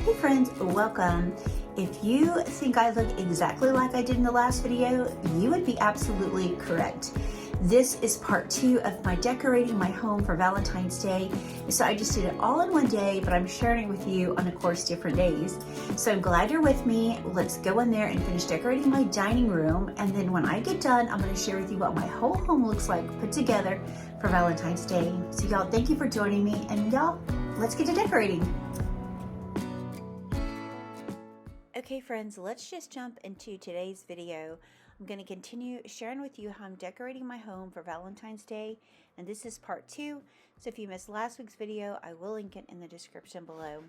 Hey friends, welcome. If you think I look exactly like I did in the last video, you would be absolutely correct. This is part 2 of my decorating my home for Valentine's Day. So I just did it all in one day, but I'm sharing it with you on, of course, different days. So I'm glad you're with me. Let's go in there and finish decorating my dining room. And then when I get done, I'm going to share with you what my whole home looks like put together for Valentine's Day. So y'all, thank you for joining me. And y'all, let's get to decorating. Okay friends, let's just jump into today's video. I'm going to continue sharing with you how I'm decorating my home for Valentine's Day, and this is part 2. So if you missed last week's video, I will link it in the description below.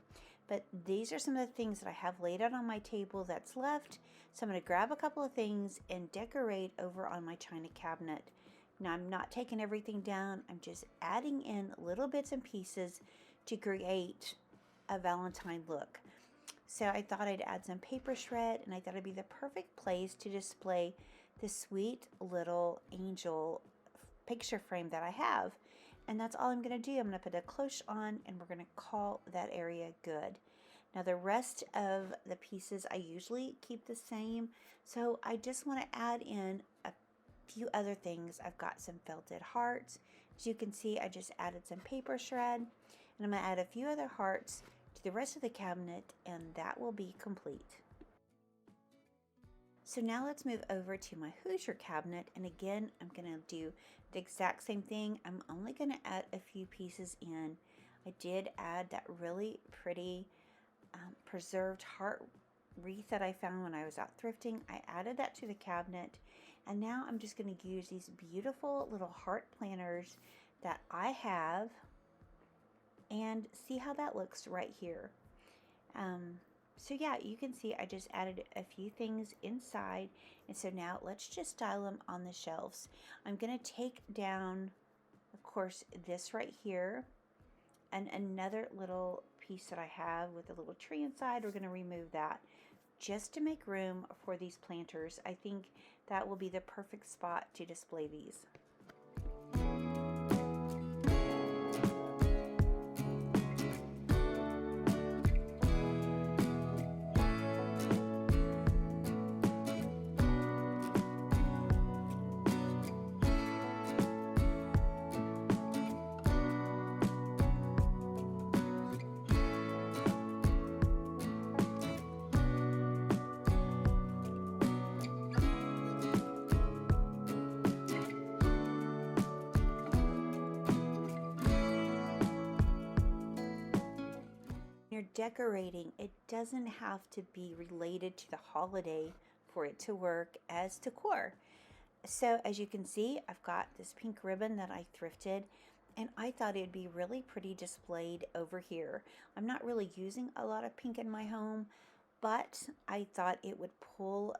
But these are some of the things that I have laid out on my table that's left. So I'm going to grab a couple of things and decorate over on my china cabinet. Now I'm not taking everything down, I'm just adding in little bits and pieces to create a Valentine look. So I thought I'd add some paper shred, and I thought it'd be the perfect place to display this sweet little angel picture frame that I have. And that's all I'm going to do. I'm going to put a cloche on, and we're going to call that area good. Now the rest of the pieces I usually keep the same, so I just want to add in a few other things. I've got some felted hearts. As you can see, I just added some paper shred, and I'm going to add a few other hearts to the rest of the cabinet, and that will be complete. So now let's move over to my Hoosier cabinet, and again I'm going to do the exact same thing. I'm only going to add a few pieces in. I did add that really pretty preserved heart wreath that I found when I was out thrifting. I added that to the cabinet, and now I'm just going to use these beautiful little heart planters that I have and see how that looks right here. So yeah, you can see I just added a few things inside, and so now let's just style them on the shelves. I'm going to take down, of course, this right here, and another little piece that I have with a little tree inside. We're going to remove that just to make room for these planters. I think that will be the perfect spot to display these. You're decorating, it doesn't have to be related to the holiday for it to work as decor. So as you can see, I've got this pink ribbon that I thrifted, and I thought it'd be really pretty displayed over here. I'm not really using a lot of pink in my home, but I thought it would pull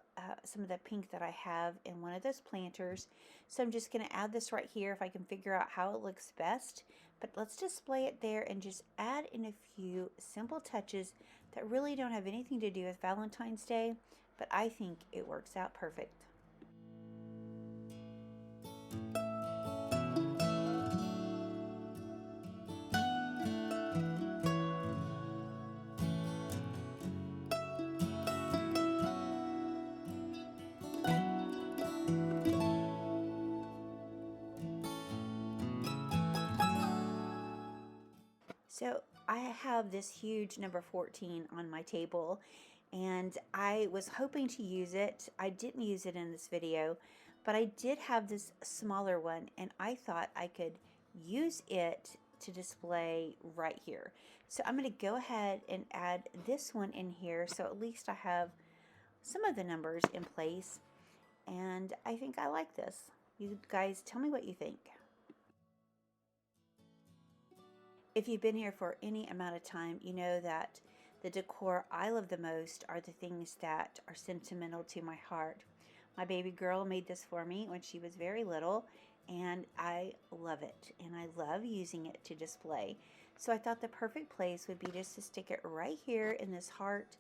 some of the pink that I have in one of those planters. So I'm just going to add this right here if I can figure out how it looks best. But let's display it there and just add in a few simple touches that really don't have anything to do with Valentine's Day, but I think it works out perfect. So I have this huge number 14 on my table, and I was hoping to use it. I didn't use it in this video, but I did have this smaller one, and I thought I could use it to display right here. So I'm going to go ahead and add this one in here, so at least I have some of the numbers in place, and I think I like this. You guys tell me what you think. If you've been here for any amount of time, you know that the decor I love the most are the things that are sentimental to my heart. My baby girl made this for me when she was very little, and I love it, and I love using it to display. So I thought the perfect place would be just to stick it right here in this heart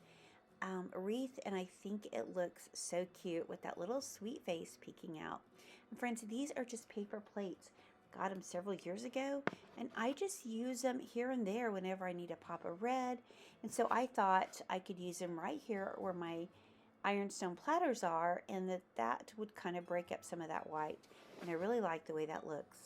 wreath, and I think it looks so cute with that little sweet face peeking out. And friends, these are just paper plates. got them several years ago, and I just use them here and there whenever I need a pop of red. And so I thought I could use them right here where my ironstone platters are, and that would kind of break up some of that white. And I really like the way that looks.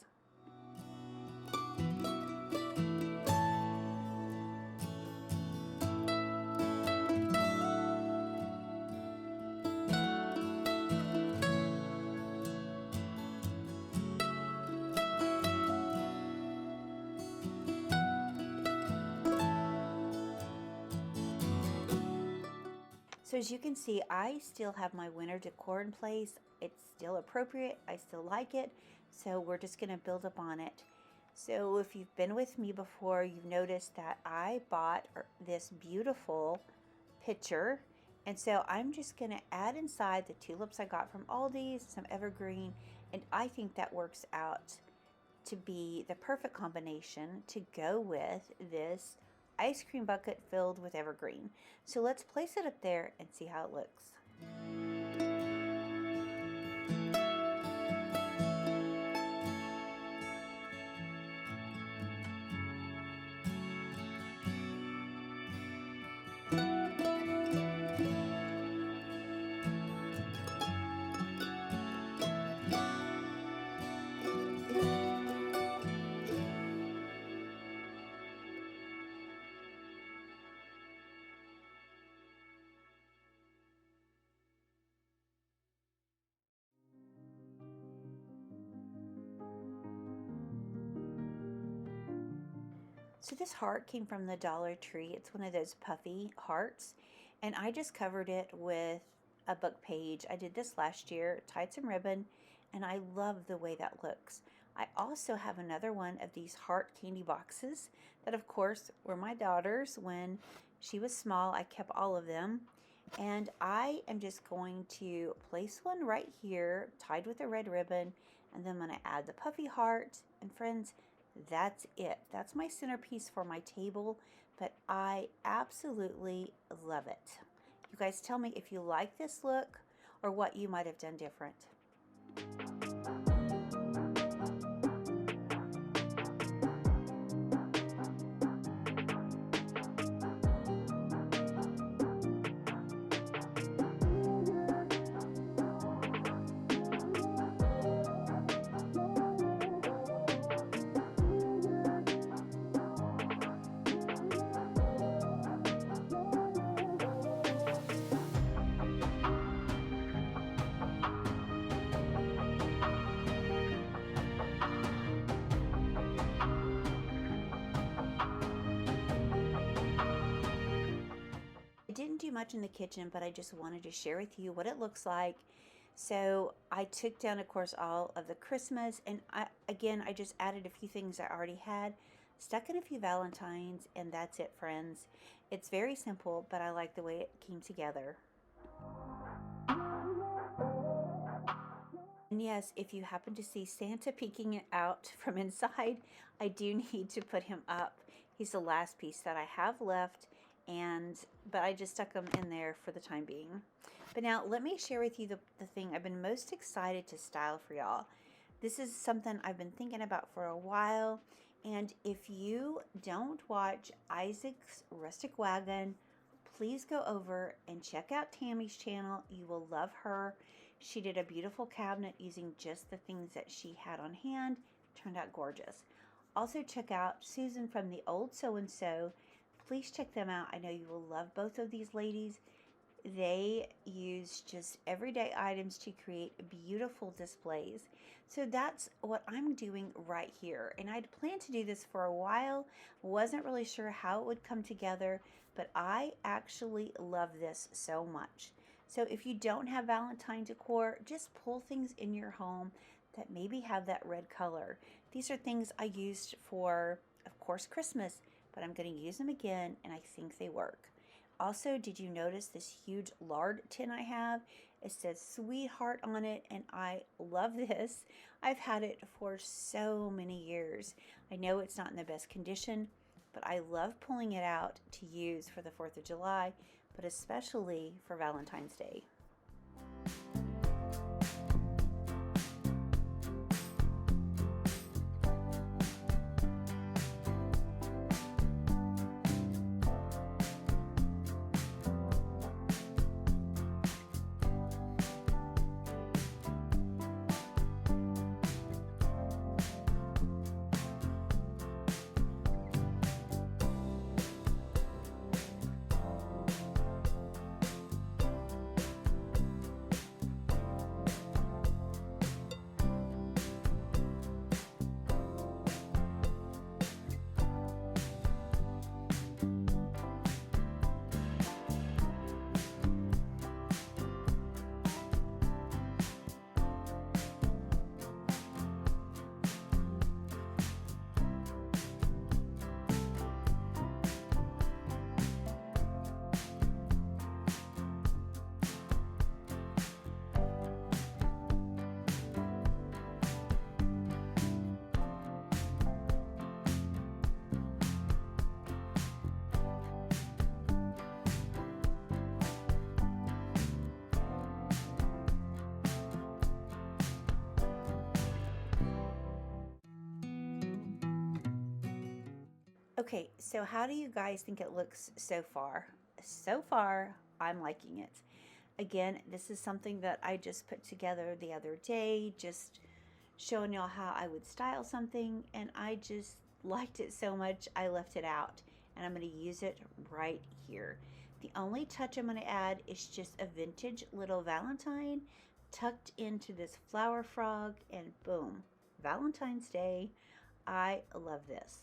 So as you can see, I still have my winter decor in place. It's still appropriate. I still like it. So we're just going to build up on it. So if you've been with me before, you've noticed that I bought this beautiful pitcher. And so I'm just going to add inside the tulips I got from Aldi, some evergreen, and I think that works out to be the perfect combination to go with this ice cream bucket filled with evergreen. So let's place it up there and see how it looks. So this heart came from the Dollar Tree. It's one of those puffy hearts, and I just covered it with a book page. I did this last year, tied some ribbon, and I love the way that looks. I also have another one of these heart candy boxes that of course were my daughter's when she was small. I kept all of them, and I am just going to place one right here tied with a red ribbon, and then I'm going to add the puffy heart. And friends, that's it. That's my centerpiece for my table, but I absolutely love it. You guys tell me if you like this look or what you might have done different. Didn't do much in the kitchen, but I just wanted to share with you what it looks like. So I took down, of course, all of the Christmas, and I just added a few things I already had, stuck in a few Valentines, and that's it, friends. It's very simple, but I like the way it came together. And yes, if you happen to see Santa peeking out from inside, I do need to put him up. He's the last piece that I have left, but I just stuck them in there for the time being. But now let me share with you the thing I've been most excited to style for y'all. This is something I've been thinking about for a while, and if you don't watch Isaac's Rustic Wagon, please go over and check out Tammy's channel. You will love her. She did a beautiful cabinet using just the things that she had on hand. Turned out gorgeous. Also check out Susan from the Old So-and-So. Please check them out. I know you will love both of these ladies. They use just everyday items to create beautiful displays. So that's what I'm doing right here. And I'd planned to do this for a while. Wasn't really sure how it would come together, but I actually love this so much. So if you don't have Valentine decor, just pull things in your home that maybe have that red color. These are things I used for, of course, Christmas, but I'm going to use them again, and I think they work. Also, did you notice this huge lard tin I have? It says Sweetheart on it, and I love this. I've had it for so many years. I know it's not in the best condition, but I love pulling it out to use for the 4th of July, but especially for Valentine's Day. Okay, so how do you guys think it looks so far? So far, I'm liking it. Again, this is something that I just put together the other day, just showing y'all how I would style something, and I just liked it so much I left it out, and I'm going to use it right here. The only touch I'm going to add is just a vintage little Valentine tucked into this flower frog, and boom, Valentine's Day. I love this.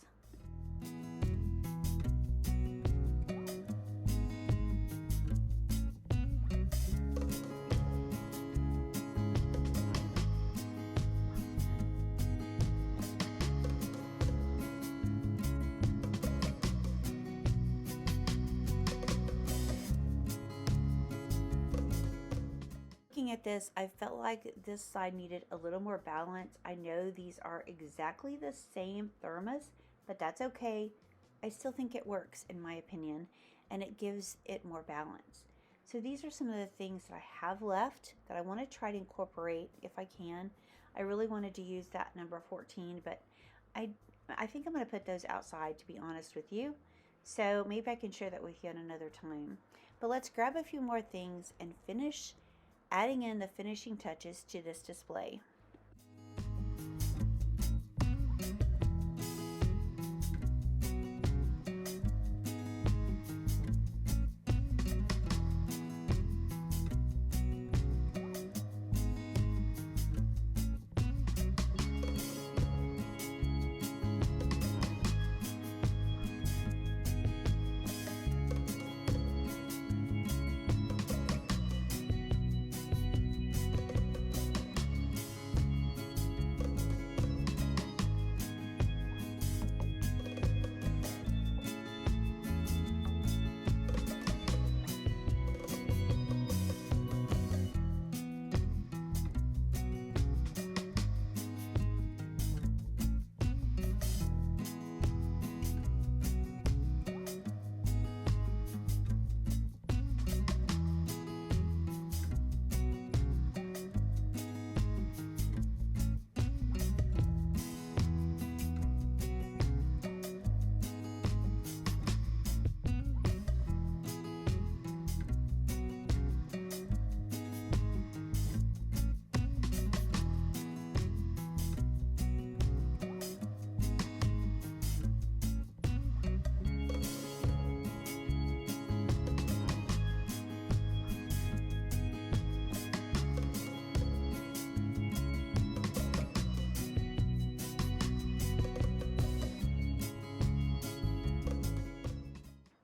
Looking at this, I felt like this side needed a little more balance. I know these are exactly the same thermos, but that's okay. I still think it works in my opinion, and it gives it more balance. So these are some of the things that I have left that I want to try to incorporate if I can. I really wanted to use that number 14, but I I think I'm going to put those outside, to be honest with you. So maybe I can share that with you at another time. But let's grab a few more things and finish adding in the finishing touches to this display.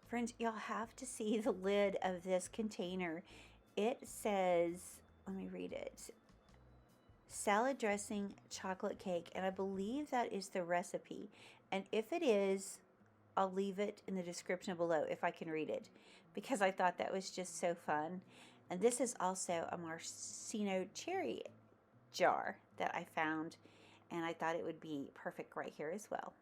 Friends, y'all have to see the lid of this container. It says, let me read it, salad dressing chocolate cake, and I believe that is the recipe. And if it is, I'll leave it in the description below if I can read it, because I thought that was just so fun. And this is also a maraschino cherry jar that I found, and I thought it would be perfect right here as well.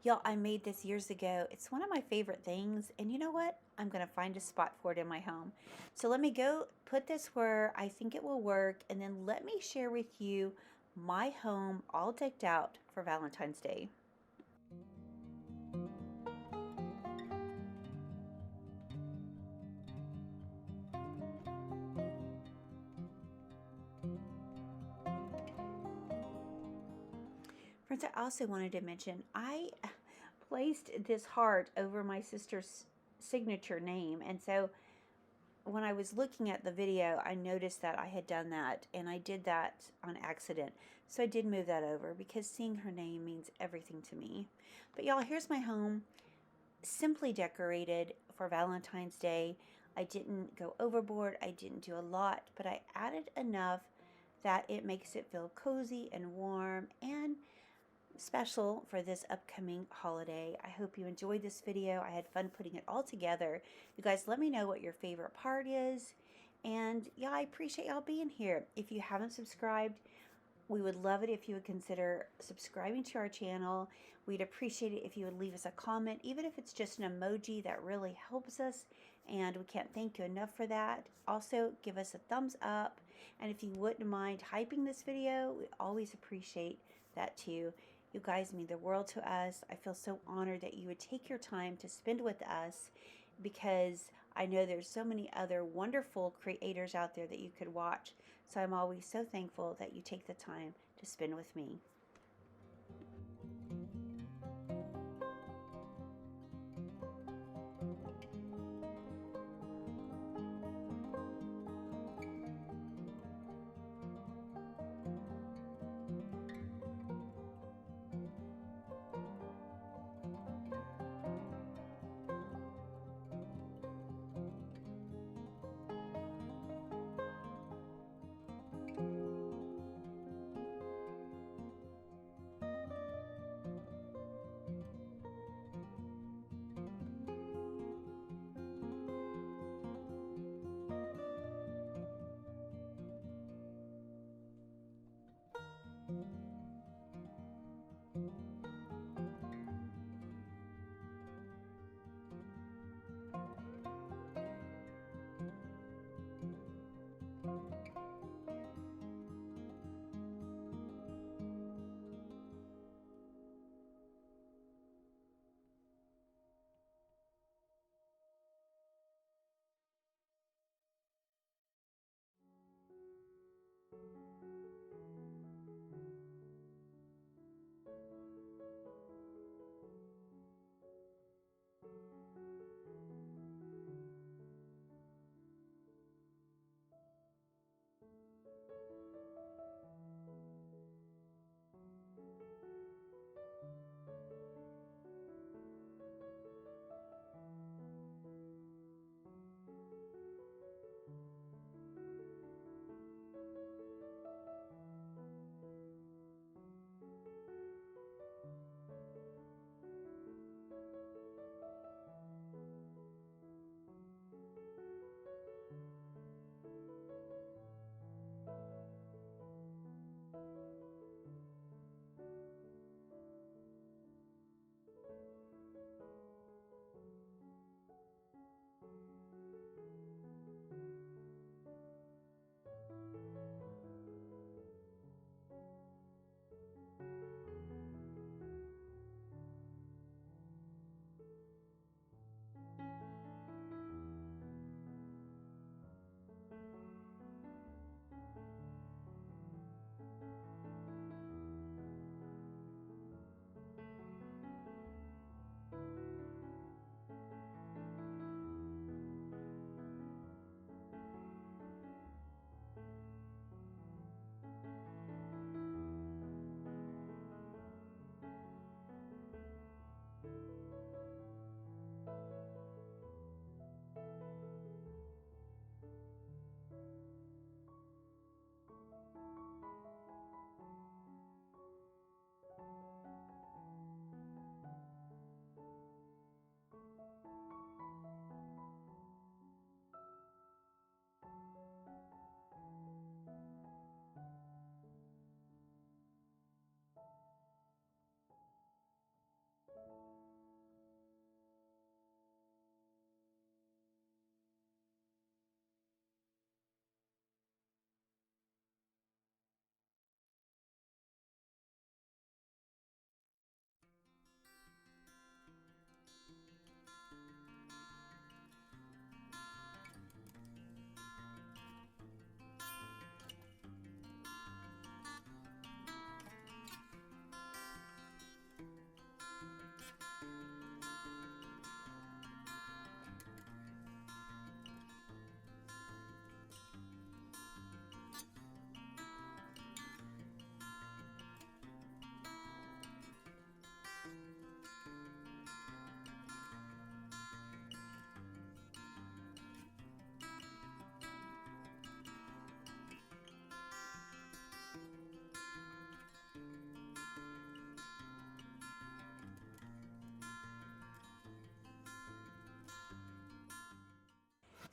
Y'all, I made this years ago. It's one of my favorite things, and you know what? I'm going to find a spot for it in my home. So let me go put this where I think it will work, and then let me share with you my home all decked out for Valentine's Day. Friends, I also wanted to mention I placed this heart over my sister's signature name, and so when I was looking at the video, I noticed that I had done that, and I did that on accident. So I did move that over because seeing her name means everything to me. But y'all, here's my home, simply decorated for Valentine's Day. I didn't go overboard. I didn't do a lot, but I added enough that it makes it feel cozy and warm and special for this upcoming holiday. I hope you enjoyed this video. I had fun putting it all together. You guys, let me know what your favorite part is. And yeah, I appreciate y'all being here. If you haven't subscribed, we would love it if you would consider subscribing to our channel. We'd appreciate it if you would leave us a comment, even if it's just an emoji. That really helps us, and we can't thank you enough for that. Also, give us a thumbs up, and if you wouldn't mind hyping this video, we always appreciate that too. You guys mean the world to us. I feel so honored that you would take your time to spend with us, because I know there's so many other wonderful creators out there that you could watch. So I'm always so thankful that you take the time to spend with me.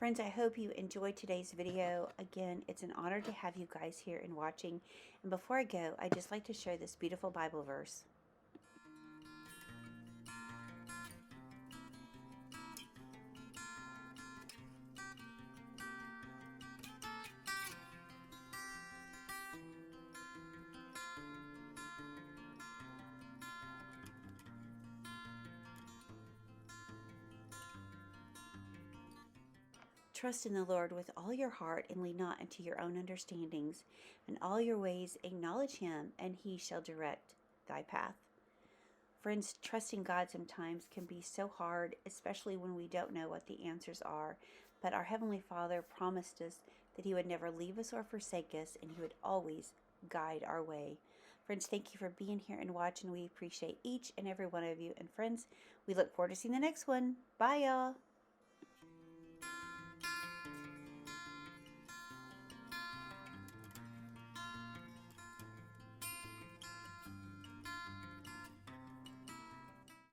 Friends, I hope you enjoyed today's video. Again, it's an honor to have you guys here and watching. And before I go, I'd just like to share this beautiful Bible verse. Trust in the Lord with all your heart and lean not into your own understandings. In all your ways acknowledge him, and he shall direct thy path. Friends, trusting God sometimes can be so hard, especially when we don't know what the answers are. But our Heavenly Father promised us that he would never leave us or forsake us, and he would always guide our way. Friends, thank you for being here and watching. We appreciate each and every one of you. And friends, we look forward to seeing the next one. Bye, y'all.